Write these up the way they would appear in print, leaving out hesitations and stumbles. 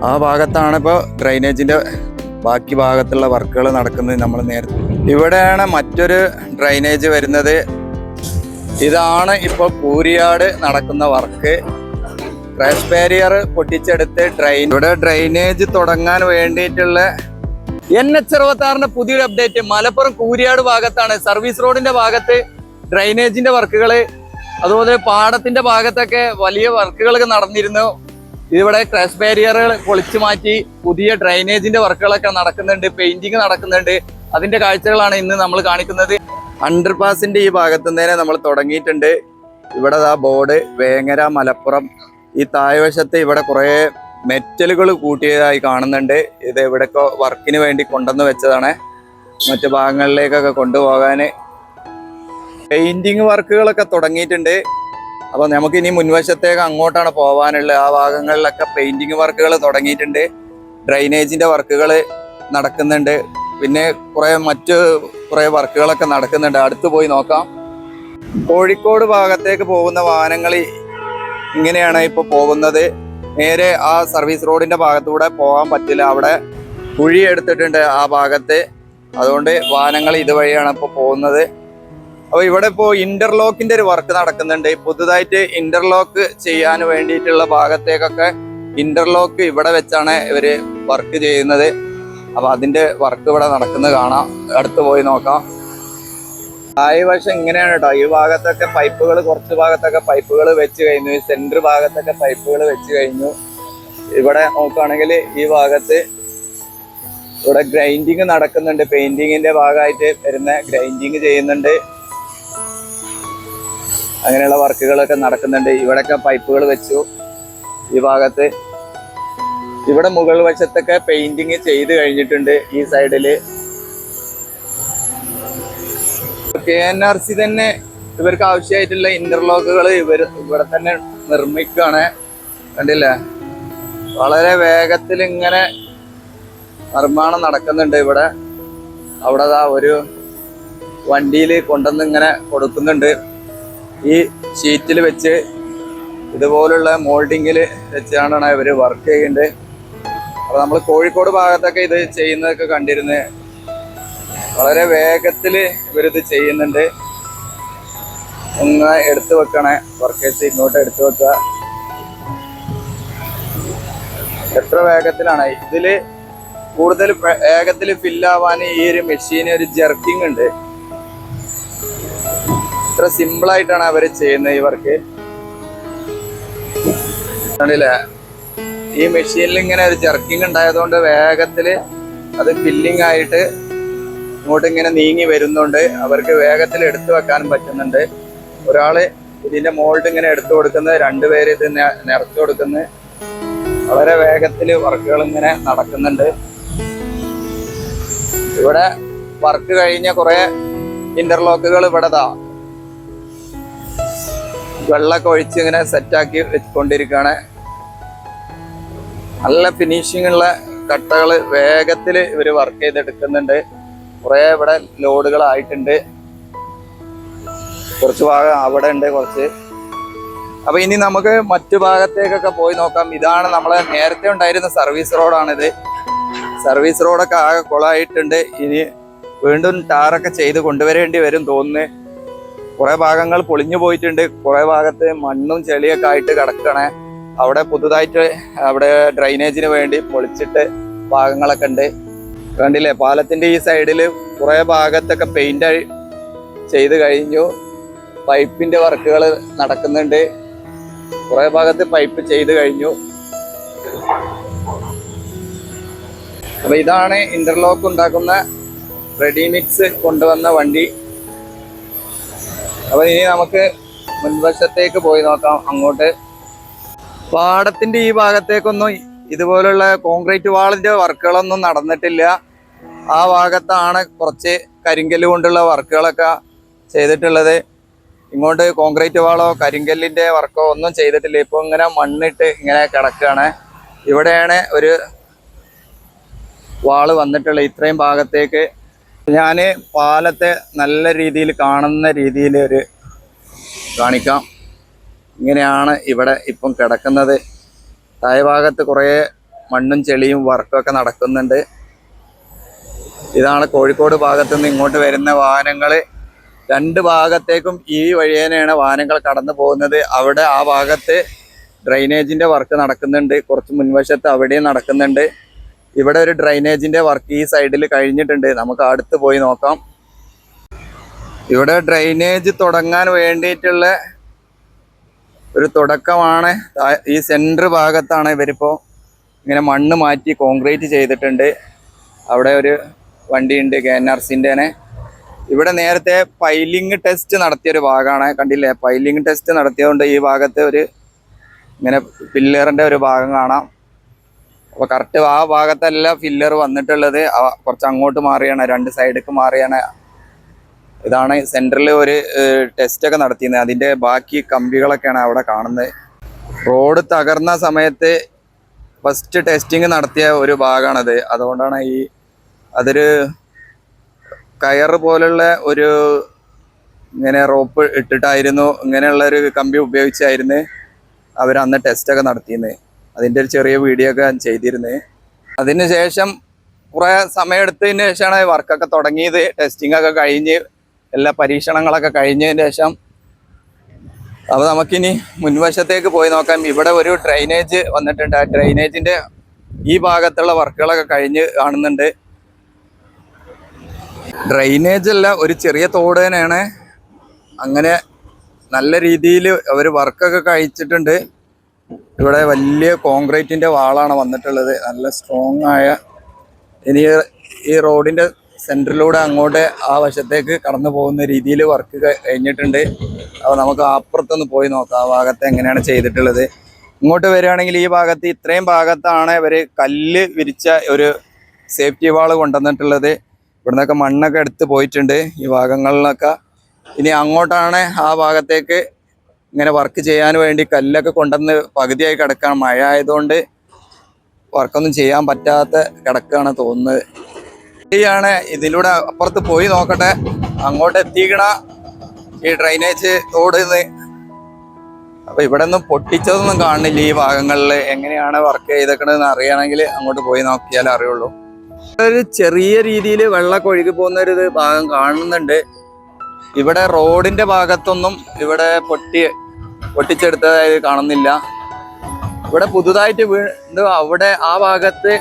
ആ ഭാഗത്താണ് ഇപ്പോൾ ഡ്രൈനേജിൻ്റെ ബാക്കി ഭാഗത്തുള്ള വർക്കുകൾ നടക്കുന്നത്. നമ്മൾ നേരത്തെ ഇവിടെയാണ് മറ്റൊരു ഡ്രൈനേജ് വരുന്നത്. ഇതാണ് ഇപ്പോൾ കൂരിയാട് നടക്കുന്ന വർക്ക്. ക്രാഷ് ബാരിയർ പൊട്ടിച്ചെടുത്ത് ഇവിടെ ഡ്രൈനേജ് തുടങ്ങാൻ വേണ്ടിയിട്ടുള്ള NH66 പുതിയൊരു അപ്ഡേറ്റ്. മലപ്പുറം കൂരിയാട് ഭാഗത്താണ്, സർവീസ് റോഡിന്റെ ഭാഗത്ത് ഡ്രൈനേജിന്റെ വർക്കുകൾ, അതുപോലെ പാടത്തിന്റെ ഭാഗത്തൊക്കെ വലിയ വർക്കുകളൊക്കെ നടന്നിരുന്നു. ഇവിടെ ക്രാഷ് ബാരിയറുകൾ പൊളിച്ചു മാറ്റി പുതിയ ഡ്രൈനേജിന്റെ വർക്കുകളൊക്കെ നടക്കുന്നുണ്ട്, പെയിന്റിങ് നടക്കുന്നുണ്ട്. അതിന്റെ കാഴ്ചകളാണ് ഇന്ന് നമ്മൾ കാണിക്കുന്നത്. അണ്ടർപാസിന്റെ ഈ ഭാഗത്തു നിന്ന് നമ്മൾ തുടങ്ങിയിട്ടുണ്ട്. ഇവിടെ ബോർഡ് വേങ്ങര മലപ്പുറം. ഈ താഴ്വശത്ത് ഇവിടെ കുറേ മെറ്റലുകൾ കൂട്ടിയതായി കാണുന്നുണ്ട്. ഇത് ഇവിടെയൊക്കെ വർക്കിന് വേണ്ടി കൊണ്ടുവന്ന് വെച്ചതാണ്, മറ്റു ഭാഗങ്ങളിലേക്കൊക്കെ കൊണ്ടുപോകാൻ. പെയിന്റിങ് വർക്കുകളൊക്കെ തുടങ്ങിയിട്ടുണ്ട്. അപ്പോൾ നമുക്കിനി മുൻവശത്തേക്ക് അങ്ങോട്ടാണ് പോകാനുള്ളത്. ആ ഭാഗങ്ങളിലൊക്കെ പെയിന്റിങ് വർക്കുകൾ തുടങ്ങിയിട്ടുണ്ട്, ഡ്രൈനേജിന്റെ വർക്കുകൾ നടക്കുന്നുണ്ട്, പിന്നെ മറ്റു കുറേ വർക്കുകളൊക്കെ നടക്കുന്നുണ്ട്. അടുത്ത് പോയി നോക്കാം. കോഴിക്കോട് ഭാഗത്തേക്ക് പോകുന്ന വാഹനങ്ങൾ ഇങ്ങനെയാണ് ഇപ്പോൾ പോകുന്നത്. നേരെ ആ സർവീസ് റോഡിന്റെ ഭാഗത്തൂടെ പോകാൻ പറ്റില്ല, അവിടെ കുഴി എടുത്തിട്ടുണ്ട് ആ ഭാഗത്ത്. അതുകൊണ്ട് വാഹനങ്ങൾ ഇതുവഴിയാണ് ഇപ്പോൾ പോകുന്നത്. അപ്പോൾ ഇവിടെ ഇപ്പോൾ ഇന്റർലോക്കിന്റെ ഒരു വർക്ക് നടക്കുന്നുണ്ട്. പുതുതായിട്ട് ഇന്റർലോക്ക് ചെയ്യാൻ വേണ്ടിയിട്ടുള്ള ഭാഗത്തേക്കൊക്കെ ഇന്റർലോക്ക് ഇവിടെ വെച്ചാണ് ഇവര് വർക്ക് ചെയ്യുന്നത്. അപ്പൊ അതിന്റെ വർക്ക് ഇവിടെ നടക്കുന്നത് കാണാം. അടുത്ത് പോയി നോക്കാം. താഴ്വശം ഇങ്ങനെയാണ് കേട്ടോ. ഈ ഭാഗത്തൊക്കെ പൈപ്പുകൾ, കുറച്ച് ഭാഗത്തൊക്കെ പൈപ്പുകൾ വെച്ച് കഴിഞ്ഞു. സെന്റർ ഭാഗത്തൊക്കെ പൈപ്പുകൾ വെച്ച് കഴിഞ്ഞു. ഇവിടെ നോക്കുകയാണെങ്കിൽ ഈ ഭാഗത്ത് ഇവിടെ ഗ്രൈൻഡിങ് നടക്കുന്നുണ്ട്. പെയിന്റിങ്ങിന്റെ ഭാഗമായിട്ട് വരുന്ന ഗ്രൈൻഡിങ് ചെയ്യുന്നുണ്ട്. അങ്ങനെയുള്ള വർക്കുകളൊക്കെ നടക്കുന്നുണ്ട്. ഇവിടെയൊക്കെ പൈപ്പുകൾ വെച്ചു. ഈ ഭാഗത്ത് ഇവിടെ മുകൾ വശത്തൊക്കെ പെയിന്റിങ് ചെയ്ത് കഴിഞ്ഞിട്ടുണ്ട്. ഈ സൈഡില് KNRC തന്നെ ഇവർക്ക് ആവശ്യമായിട്ടുള്ള ഇന്റർലോക്കുകൾ ഇവിടെ തന്നെ നിർമ്മിക്കുകയാണ്. കണ്ടില്ലേ, വളരെ വേഗത്തിൽ ഇങ്ങനെ നിർമ്മാണം നടക്കുന്നുണ്ട്. ഇവിടെ അവിടെ ഒരു വണ്ടിയിൽ കൊണ്ടുവന്ന് ഇങ്ങനെ കൊടുക്കുന്നുണ്ട്. ഈ ഷീറ്റിൽ വെച്ച് ഇതുപോലുള്ള മോൾഡിങ്ങിൽ വെച്ചാണ് ഇവർ വർക്ക് ചെയ്യുന്നത്. അപ്പോൾ നമ്മൾ കോഴിക്കോട് ഭാഗത്തൊക്കെ ഇത് ചെയ്യുന്നതൊക്കെ കണ്ടിരുന്നു. വളരെ വേഗത്തിൽ ഇവരിത് ചെയ്യുന്നുണ്ട്. ഒന്ന് എടുത്തു വെക്കണേ, വർക്കേഴ്സ് ഇങ്ങോട്ട് എടുത്തു വെക്കുക. എത്ര വേഗത്തിലാണ് ഇതില് കൂടുതൽ വേഗത്തിൽ ഫില്ലാവാൻ ഈ ഒരു മെഷീന് ഒരു ജെർക്കിംഗ് ഉണ്ട്. ഇത്ര സിമ്പിളായിട്ടാണ് അവർ ചെയ്യുന്നത് ഈ വർക്ക്. കണ്ടില്ലേ, ഈ മെഷീനിൽ ഇങ്ങനെ ഒരു ജെർക്കിംഗ് ഉണ്ടായതുകൊണ്ട് വേഗത്തിൽ അത് ഫില്ലിംഗ് ആയിട്ട് ഇങ്ങോട്ട് ഇങ്ങനെ നീങ്ങി വരുന്നുണ്ട്. അവർക്ക് വേഗത്തിൽ എടുത്തു വെക്കാനും പറ്റുന്നുണ്ട്. ഒരാള് ഇതിന്റെ മോൾഡ് ഇങ്ങനെ എടുത്തു കൊടുക്കുന്നത്, രണ്ടുപേര് ഇത് നിറച്ചു കൊടുക്കുന്നത്. വളരെ വേഗത്തിൽ വർക്കുകൾ ഇങ്ങനെ നടക്കുന്നുണ്ട്. ഇവിടെ വർക്ക് കഴിഞ്ഞ കുറെ ഇന്റർലോക്കുകൾ ഇവിടെ വെള്ളമൊക്കെ ഒഴിച്ച് ഇങ്ങനെ സെറ്റാക്കി വെച്ചുകൊണ്ടിരിക്കുകയാണ്. നല്ല ഫിനിഷിംഗ് ഉള്ള കട്ടകൾ വേഗത്തിൽ ഇവർ വർക്ക് ചെയ്തെടുക്കുന്നുണ്ട്. കുറെ ഇവിടെ ലോഡുകളായിട്ടുണ്ട്. കുറച്ച് ഭാഗം അവിടെ ഉണ്ട് കുറച്ച്. അപ്പൊ ഇനി നമുക്ക് മറ്റു ഭാഗത്തേക്കൊക്കെ പോയി നോക്കാം. ഇതാണ് നമ്മളെ നേരത്തെ ഉണ്ടായിരുന്ന സർവീസ് റോഡാണിത്. സർവീസ് റോഡൊക്കെ ആകെ കുളമായിട്ടുണ്ട്. ഇനി വീണ്ടും ടാറൊക്കെ ചെയ്ത് കൊണ്ടുവരേണ്ടി വരും തോന്നുന്നു. കുറെ ഭാഗങ്ങൾ പൊളിഞ്ഞു പോയിട്ടുണ്ട്. കുറെ ഭാഗത്ത് മണ്ണും ചെളിയൊക്കെ ആയിട്ട് കിടക്കണേ. അവിടെ പുതുതായിട്ട് അവിടെ ഡ്രൈനേജിന് വേണ്ടി പൊളിച്ചിട്ട് ഭാഗങ്ങളൊക്കെ ഉണ്ട്. കണ്ടില്ലേ, പാലത്തിന്റെ ഈ സൈഡില് കുറെ ഭാഗത്തൊക്കെ പെയിന്റ് ചെയ്ത് കഴിഞ്ഞു. പൈപ്പിന്റെ വർക്കുകൾ നടക്കുന്നുണ്ട്. കുറെ ഭാഗത്ത് പൈപ്പ് ചെയ്ത് കഴിഞ്ഞു. അപ്പൊ ഇതാണ് ഇന്റർലോക്ക് ഉണ്ടാക്കുന്ന റെഡിമിക്സ് കൊണ്ടുവന്ന വണ്ടി. അപ്പൊ ഇനി നമുക്ക് മുൻവശത്തേക്ക് പോയി നോക്കാം. അങ്ങോട്ട് പാടത്തിന്റെ ഈ ഭാഗത്തേക്കൊന്നും ഇതുപോലുള്ള കോൺക്രീറ്റ് വാളിന്റെ വർക്കുകളൊന്നും നടന്നിട്ടില്ല. ആ ഭാഗത്താണ് കുറച്ച് കരിങ്കല്ല് കൊണ്ടുള്ള വർക്കുകളൊക്കെ ചെയ്തിട്ടുള്ളത്. ഇങ്ങോട്ട് കോൺക്രീറ്റ് വാളോ കരിങ്കല്ലിന്റെ വർക്കോ ഒന്നും ചെയ്തിട്ടില്ല. ഇപ്പൊ ഇങ്ങനെ മണ്ണിട്ട് ഇങ്ങനെ കിടക്കുകയാണ്. ഇവിടെയാണ് ഒരു വാള് വന്നിട്ടുള്ളത്. ഇത്രയും ഭാഗത്തേക്ക് ഞാൻ പാലത്തെ നല്ല രീതിയിൽ കാണുന്ന രീതിയിൽ ഒരു കാണിക്കാം. ഇങ്ങനെയാണ് ഇവിടെ ഇപ്പം കിടക്കുന്നത്. താഴ്ഭാഗത്ത് കുറേ മണ്ണും ചെളിയും വർക്കൊക്കെ നടക്കുന്നുണ്ട്. ഇതാണ് കോഴിക്കോട് ഭാഗത്തു നിന്ന് ഇങ്ങോട്ട് വരുന്ന വാഹനങ്ങൾ. രണ്ട് ഭാഗത്തേക്കും ഈ വഴിയേനെയാണ് വാഹനങ്ങൾ കടന്നു പോകുന്നത്. അവിടെ ആ ഭാഗത്ത് ഡ്രൈനേജിന്റെ വർക്ക് നടക്കുന്നുണ്ട്. കുറച്ച് മുൻവശത്ത് അവിടെയും നടക്കുന്നുണ്ട്. ഇവിടെ ഒരു ഡ്രൈനേജിന്റെ വർക്ക് ഈ സൈഡിൽ കഴിഞ്ഞിട്ടുണ്ട്. നമുക്ക് അടുത്ത് പോയി നോക്കാം. ഇവിടെ ഡ്രൈനേജ് തുടങ്ങാൻ വേണ്ടിയിട്ടുള്ള ഒരു തുടക്കമാണ്. ഈ സെൻറ്റർ ഭാഗത്താണ് ഇവരിപ്പോൾ ഇങ്ങനെ മണ്ണ് മാറ്റി കോൺക്രീറ്റ് ചെയ്തിട്ടുണ്ട്. അവിടെ ഒരു വണ്ടിയുണ്ട് KNRCൻ്റെ. ഇവിടെ നേരത്തെ പൈലിംഗ് ടെസ്റ്റ് നടത്തിയൊരു ഭാഗമാണ്. കണ്ടില്ലേ, പൈലിംഗ് ടെസ്റ്റ് നടത്തിയതുകൊണ്ട് ഈ ഭാഗത്ത് ഒരു ഇങ്ങനെ ഫില്ലറിൻ്റെ ഒരു ഭാഗം കാണാം. അപ്പോൾ കറക്റ്റ് ആ ഭാഗത്തല്ല ഫില്ലർ വന്നിട്ടുള്ളത്. കുറച്ച് അങ്ങോട്ട് മാറിയാണ്, രണ്ട് സൈഡിലേക്ക് മാറിയാണ്. ഇതാണ് സെൻറ്ററിൽ ഒരു ടെസ്റ്റൊക്കെ നടത്തിയിരുന്നത്. അതിൻ്റെ ബാക്കി കമ്പികളൊക്കെയാണ് അവിടെ കാണുന്നത്. റോഡ് തകർന്ന സമയത്ത് ഫസ്റ്റ് ടെസ്റ്റിങ് നടത്തിയ ഒരു ഭാഗമാണത്. അതുകൊണ്ടാണ് അതൊരു കയറ് പോലുള്ള ഒരു ഇങ്ങനെ റോപ്പ് ഇട്ടിട്ടായിരുന്നു, ഇങ്ങനെയുള്ള ഒരു കമ്പി ഉപയോഗിച്ചായിരുന്നു അവർ അന്ന് ടെസ്റ്റൊക്കെ നടത്തിയിരുന്നത്. അതിൻ്റെ ഒരു ചെറിയ വീഡിയോ ഒക്കെ ചെയ്തിരുന്നത്. അതിന് ശേഷം കുറേ സമയമെടുത്തതിന് ശേഷമാണ് വർക്കൊക്കെ തുടങ്ങിയത്. ടെസ്റ്റിംഗ് ഒക്കെ കഴിഞ്ഞ് എല്ലാ പരീക്ഷണങ്ങളൊക്കെ കഴിഞ്ഞതിന് ശേഷം. അപ്പോൾ നമുക്കിനി മുൻവശത്തേക്ക് പോയി നോക്കാം. ഇവിടെ ഒരു ഡ്രൈനേജ് വന്നിട്ടുണ്ട്. ആ ഡ്രൈനേജിൻ്റെ ഈ ഭാഗത്തുള്ള വർക്കുകളൊക്കെ കഴിഞ്ഞ് കാണുന്നുണ്ട്. ഡ്രൈനേജ് അല്ല, ഒരു ചെറിയ തോട് തന്നെയാണ്. അങ്ങനെ നല്ല രീതിയിൽ അവർ വർക്കൊക്കെ കഴിച്ചിട്ടുണ്ട്. ഇവിടെ വലിയ കോൺക്രീറ്റിൻ്റെ വാളാണ് വന്നിട്ടുള്ളത്, നല്ല സ്ട്രോങ് ആയ. ഇനി ഈ റോഡിൻ്റെ സെൻറ്ററിലൂടെ അങ്ങോട്ട് ആ വശത്തേക്ക് കടന്നു പോകുന്ന രീതിയിൽ വർക്ക് കഴിഞ്ഞിട്ടുണ്ട്. അപ്പോൾ നമുക്ക് അപ്പുറത്തൊന്ന് പോയി നോക്കാം ആ ഭാഗത്ത് എങ്ങനെയാണ് ചെയ്തിട്ടുള്ളത്. ഇങ്ങോട്ട് വരികയാണെങ്കിൽ ഈ ഭാഗത്ത് ഇത്രയും ഭാഗത്താണ് ഇവർ കല്ല് വിരിച്ച ഒരു സേഫ്റ്റി വാൾ കൊണ്ടുവന്നിട്ടുള്ളത്. ഇവിടുന്നൊക്കെ മണ്ണൊക്കെ എടുത്ത് പോയിട്ടുണ്ട് ഈ ഭാഗങ്ങളിലൊക്കെ. ഇനി അങ്ങോട്ടാണ് ആ ഭാഗത്തേക്ക് ഇങ്ങനെ വർക്ക് ചെയ്യാൻ വേണ്ടി കല്ലൊക്കെ കൊണ്ടുവന്ന് പകുതിയായി കിടക്കുകയാണ്. മഴ ആയതുകൊണ്ട് വർക്കൊന്നും ചെയ്യാൻ പറ്റാത്ത കിടക്കുകയാണ് തോന്നുന്നത്. ാണ് ഇതിലൂടെ അപ്പുറത്ത് പോയി നോക്കട്ടെ. അങ്ങോട്ട് എത്തിക്കണ ഈ ഡ്രൈനേജ് തോടുന്ന്. അപ്പൊ ഇവിടെ ഒന്നും പൊട്ടിച്ചതൊന്നും കാണുന്നില്ല ഈ ഭാഗങ്ങളിൽ. എങ്ങനെയാണ് വർക്ക് ചെയ്തേക്കണെന്ന് അറിയണമെങ്കിൽ അങ്ങോട്ട് പോയി നോക്കിയാലേ അറിയുള്ളൂ. ഒരു ചെറിയ രീതിയിൽ വെള്ളമൊക്കെ ഒഴുകി പോകുന്ന ഒരു ഭാഗം കാണുന്നുണ്ട്. ഇവിടെ റോഡിന്റെ ഭാഗത്തൊന്നും ഇവിടെ പൊട്ടിച്ചെടുത്തതായി കാണുന്നില്ല. ഇവിടെ പുതുതായിട്ട് വീണ്ടും അവിടെ ആ ഭാഗത്ത്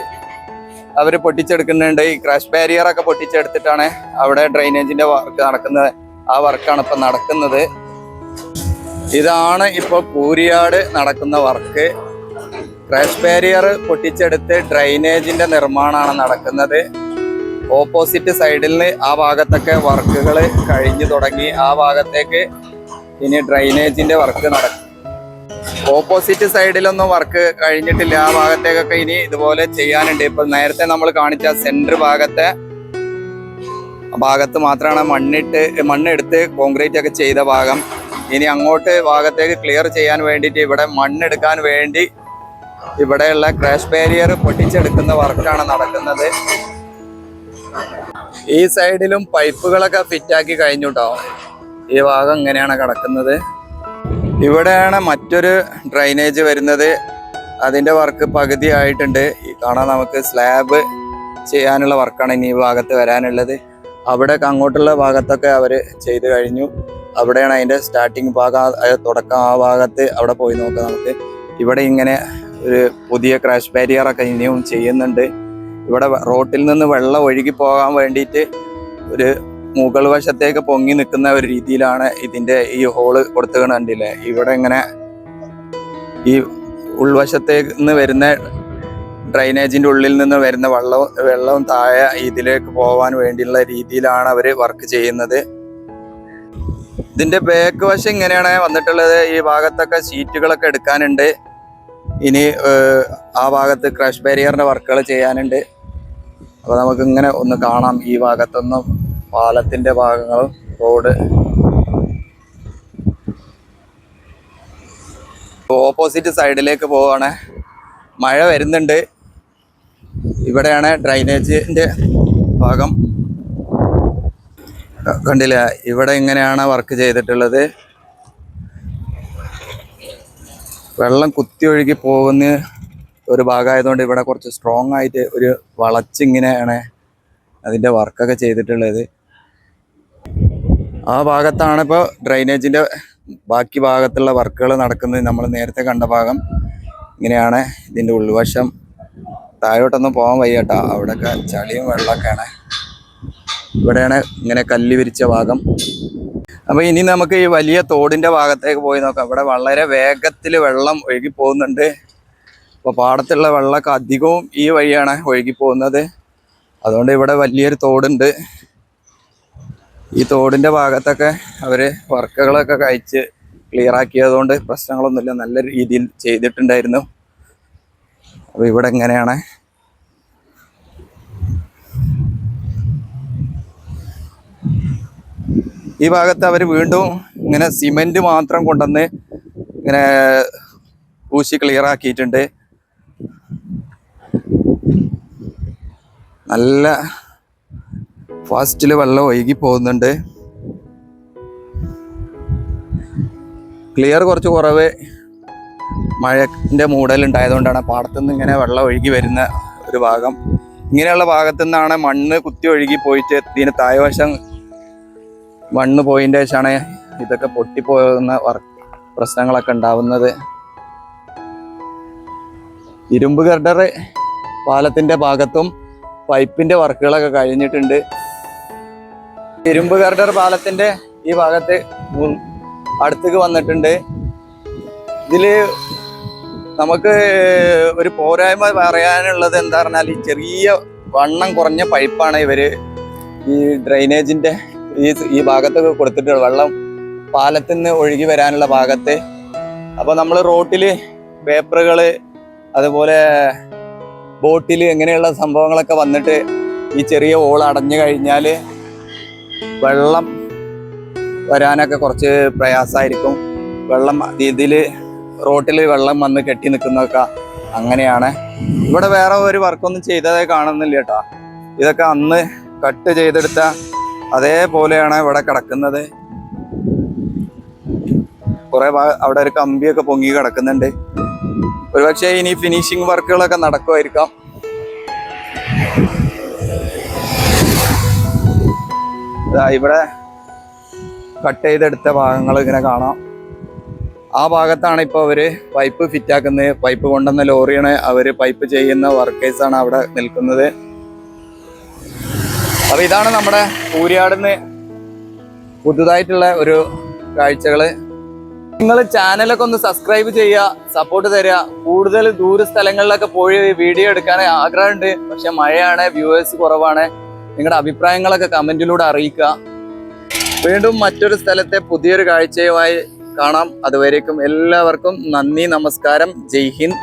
അവർ പൊട്ടിച്ചെടുക്കുന്നുണ്ട്. ഈ ക്രാഷ് ബാരിയറൊക്കെ പൊട്ടിച്ചെടുത്തിട്ടാണ് അവിടെ ഡ്രൈനേജിന്റെ വർക്ക് നടക്കുന്നത്. ആ വർക്കാണ് ഇപ്പം നടക്കുന്നത്. ഇതാണ് ഇപ്പോൾ കൂരിയാട് നടക്കുന്ന വർക്ക്. ക്രാഷ് ബാരിയർ പൊട്ടിച്ചെടുത്ത് ഡ്രൈനേജിന്റെ നിർമ്മാണമാണ് നടക്കുന്നത്. ഓപ്പോസിറ്റ് സൈഡിൽ നിന്ന് ആ ഭാഗത്തൊക്കെ വർക്കുകൾ കഴിഞ്ഞു തുടങ്ങി. ആ ഭാഗത്തേക്ക് ഇനി ഡ്രൈനേജിന്റെ വർക്ക് നടക്കും. ഓപ്പോസിറ്റ് സൈഡിലൊന്നും വർക്ക് കഴിഞ്ഞിട്ടില്ല. ആ ഭാഗത്തേക്കൊക്കെ ഇനി ഇതുപോലെ ചെയ്യാനുണ്ട്. ഇപ്പൊ നേരത്തെ നമ്മൾ കാണിച്ച സെന്റർ ഭാഗത്ത് മാത്രമാണ് മണ്ണെടുത്ത് കോൺക്രീറ്റ് ഒക്കെ ചെയ്ത ഭാഗം. ഇനി അങ്ങോട്ട് ഭാഗത്തേക്ക് ക്ലിയർ ചെയ്യാൻ വേണ്ടിയിട്ട് ഇവിടെ മണ്ണെടുക്കാൻ വേണ്ടി ഇവിടെയുള്ള ക്രാഷ് ബാരിയർ പൊട്ടിച്ചെടുക്കുന്ന വർക്കാണ് നടക്കുന്നത്. ഈ സൈഡിലും പൈപ്പുകളൊക്കെ ഫിറ്റാക്കി കഴിഞ്ഞുട്ടോ. ഈ ഭാഗം ഇങ്ങനെയാണ് കിടക്കുന്നത്. ഇവിടെയാണ് മറ്റൊരു ഡ്രൈനേജ് വരുന്നത്. അതിൻ്റെ വർക്ക് പകുതി ആയിട്ടുണ്ട്. ഈ കാണാൻ നമുക്ക് സ്ലാബ് ചെയ്യാനുള്ള വർക്കാണ് ഇനി ഈ ഭാഗത്ത് വരാനുള്ളത്. അവിടെ അങ്ങോട്ടുള്ള ഭാഗത്തൊക്കെ അവർ ചെയ്ത് കഴിഞ്ഞു. അവിടെയാണ് അതിൻ്റെ സ്റ്റാർട്ടിങ് ഭാഗം, തുടക്കം. ആ ഭാഗത്ത് അവിടെ പോയി നോക്കാം നമുക്ക്. ഇവിടെ ഇങ്ങനെ ഒരു പുതിയ ക്രാഷ് ബാരിയറൊക്കെ ഇനിയും ചെയ്യുന്നുണ്ട്. ഇവിടെ റോട്ടിൽ നിന്ന് വെള്ളം ഒഴുകി പോകാൻ വേണ്ടിയിട്ട് ഒരു മുകൾ വശത്തേക്ക് പൊങ്ങി നിൽക്കുന്ന ഒരു രീതിയിലാണ് ഇതിൻ്റെ ഈ ഹോള് കൊടുത്തുക കണ്ടില്ലേ. ഇവിടെ ഇങ്ങനെ ഈ ഉൾവശത്തേക്ക് നിന്ന് വരുന്ന ഡ്രൈനേജിൻ്റെ ഉള്ളിൽ നിന്ന് വരുന്ന വെള്ളവും താഴെ ഇതിലേക്ക് പോകാൻ വേണ്ടിയുള്ള രീതിയിലാണ് അവർ വർക്ക് ചെയ്യുന്നത്. ഇതിൻ്റെ ബാക്ക് വശം ഇങ്ങനെയാണ് വന്നിട്ടുള്ളത്. ഈ ഭാഗത്തൊക്കെ ഷീറ്റുകളൊക്കെ എടുക്കാനുണ്ട്. ഇനി ആ ഭാഗത്ത് ക്രാഷ് ബാരിയറിൻ്റെ വർക്കുകൾ ചെയ്യാനുണ്ട്. അപ്പോൾ നമുക്ക് ഇങ്ങനെ ഒന്ന് കാണാം. ഈ ഭാഗത്തൊന്നും പാലത്തിൻ്റെ ഭാഗങ്ങളും റോഡ് ഓപ്പോസിറ്റ് സൈഡിലേക്ക് പോവുകയാണ്. മഴ വരുന്നുണ്ട്. ഇവിടെയാണ് ഡ്രൈനേജിൻ്റെ ഭാഗം. കണ്ടില്ല, ഇവിടെ ഇങ്ങനെയാണ് വർക്ക് ചെയ്തിട്ടുള്ളത്. വെള്ളം കുത്തി ഒഴുകി പോകുന്ന ഒരു ഭാഗമായതുകൊണ്ട് ഇവിടെ കുറച്ച് സ്ട്രോങ് ആയിട്ട് ഒരു വളച്ചിങ്ങനെയാണ് അതിൻ്റെ വർക്കൊക്കെ ചെയ്തിട്ടുള്ളത്. ആ ഭാഗത്താണ് ഇപ്പോൾ ഡ്രൈനേജിൻ്റെ ബാക്കി ഭാഗത്തുള്ള വർക്കുകൾ നടക്കുന്നത്. നമ്മൾ നേരത്തെ കണ്ട ഭാഗം ഇങ്ങനെയാണ്. ഇതിൻ്റെ ഉൾവശം താഴോട്ടൊന്നും പോകാൻ വയ്യ കേട്ടോ, അവിടെയൊക്കെ ചളിയും വെള്ളമൊക്കെയാണ്. ഇവിടെയാണ് ഇങ്ങനെ കല്ല് വിരിച്ച ഭാഗം. അപ്പോൾ ഇനി നമുക്ക് ഈ വലിയ തോടിൻ്റെ ഭാഗത്തേക്ക് പോയി നോക്കാം. ഇവിടെ വളരെ വേഗത്തിൽ വെള്ളം ഒഴുകി പോകുന്നുണ്ട്. അപ്പോൾ പാടത്തുള്ള വെള്ളമൊക്കെ അധികവും ഈ വഴിയാണ് ഒഴുകി പോകുന്നത്. അതുകൊണ്ട് ഇവിടെ വലിയൊരു തോടുണ്ട്. ഈ തോടിൻ്റെ ഭാഗത്തൊക്കെ അവർ വർക്കുകളൊക്കെ കഴിച്ച് ക്ലിയർ ആക്കിയതുകൊണ്ട് പ്രശ്നങ്ങളൊന്നുമില്ല, നല്ല രീതിയിൽ ചെയ്തിട്ടുണ്ടായിരുന്നു. അപ്പോൾ ഇവിടെ എങ്ങനെയാണ് ഈ ഭാഗത്ത് അവർ വീണ്ടും ഇങ്ങനെ സിമെന്റ് മാത്രം കൊണ്ടുവന്ന് ഇങ്ങനെ പൂശി ക്ലിയർ ആക്കിയിട്ടുണ്ട്. നല്ല ഫാസ്റ്റിൽ വെള്ളം ഒഴുകി പോകുന്നുണ്ട്. ക്ലിയർ കുറച്ച് കുറവ് മഴൻ്റെ മൂടലുണ്ടായതുകൊണ്ടാണ് പാടത്തുനിന്ന് ഇങ്ങനെ വെള്ളം ഒഴുകി വരുന്ന ഒരു ഭാഗം. ഇങ്ങനെയുള്ള ഭാഗത്തു നിന്നാണ് മണ്ണ് കുത്തി ഒഴുകി പോയിട്ട് ഇതിന് താഴ്വശം മണ്ണ് പോയതിൻ്റെ ശേഷമാണ് ഇതൊക്കെ പൊട്ടിപ്പോകുന്ന പ്രശ്നങ്ങളൊക്കെ ഉണ്ടാവുന്നത്. ഇരുമ്പ് ഗർഡർ പാലത്തിൻ്റെ ഭാഗത്തും പൈപ്പിൻ്റെ വർക്കുകളൊക്കെ കഴിഞ്ഞിട്ടുണ്ട്. ഇരുമ്പ് ഗർഡർ പാലത്തിൻ്റെ ഈ ഭാഗത്ത് അടുത്തേക്ക് വന്നിട്ടുണ്ട്. ഇതിൽ നമുക്ക് ഒരു പോരായ്മ പറയാനുള്ളത് എന്താ പറഞ്ഞാൽ ഈ ചെറിയ വണ്ണം കുറഞ്ഞ പൈപ്പാണ് ഇവർ ഈ ഡ്രൈനേജിൻ്റെ ഈ ഭാഗത്തൊക്കെ കൊടുത്തിട്ടുള്ളത്, വെള്ളം പാലത്തിൽ നിന്ന് ഒഴുകി വരാനുള്ള ഭാഗത്ത്. അപ്പോൾ നമ്മൾ റോട്ടിൽ പേപ്പറുകൾ അതുപോലെ ബോട്ടിൽ ഇങ്ങനെയുള്ള സംഭവങ്ങളൊക്കെ വന്നിട്ട് ഈ ചെറിയ ഓൾ അടഞ്ഞു കഴിഞ്ഞാൽ വെള്ളം വരാനൊക്കെ കുറച്ച് പ്രയാസമായിരിക്കും. വെള്ളം ഇതിൽ റോട്ടിൽ വെള്ളം വന്ന് കെട്ടി നിൽക്കുന്നതൊക്കെ അങ്ങനെയാണ്. ഇവിടെ വേറെ ഒരു വർക്കൊന്നും ചെയ്തതായി കാണുന്നില്ല കേട്ടോ. ഇതൊക്കെ അന്ന് കട്ട് ചെയ്തെടുത്ത അതേപോലെയാണ് ഇവിടെ കിടക്കുന്നത്. കുറെ അവിടെ ഒരു കമ്പിയൊക്കെ പൊങ്ങി കിടക്കുന്നുണ്ട്. ഒരുപക്ഷെ ഇനി ഫിനിഷിങ് വർക്കുകളൊക്കെ നടക്കുമായിരിക്കാം. ഇവിടെ കട്ട് ചെയ്തെടുത്ത ഭാഗങ്ങൾ ഇങ്ങനെ കാണാം. ആ ഭാഗത്താണ് ഇപ്പോൾ അവർ പൈപ്പ് ഫിറ്റാക്കുന്നത്. പൈപ്പ് കൊണ്ടുവന്ന ലോറിയാണ് അവർ പൈപ്പ് ചെയ്യുന്ന വർക്കേഴ്സാണ് അവിടെ നിൽക്കുന്നത്. അപ്പോൾ ഇതാണ് നമ്മുടെ കൂരിയാടിന്ന് പുതുതായിട്ടുള്ള ഒരു കാഴ്ചകൾ. നിങ്ങൾ ചാനലൊക്കെ ഒന്ന് സബ്സ്ക്രൈബ് ചെയ്യുക, സപ്പോർട്ട് തരിക. കൂടുതൽ ദൂര സ്ഥലങ്ങളിലൊക്കെ പോയി വീഡിയോ എടുക്കാൻ ആഗ്രഹമുണ്ട്, പക്ഷെ മഴയാണ്, വ്യൂവേഴ്സ് കുറവാണ്. നിങ്ങളുടെ അഭിപ്രായങ്ങളൊക്കെ കമൻറ്റിലൂടെ അറിയിക്കുക. വീണ്ടും മറ്റൊരു സ്ഥലത്തെ പുതിയൊരു കാഴ്ചയുമായി കാണാം. അതുവരേക്കും എല്ലാവർക്കും നന്ദി, നമസ്കാരം, ജയ് ഹിന്ദ്.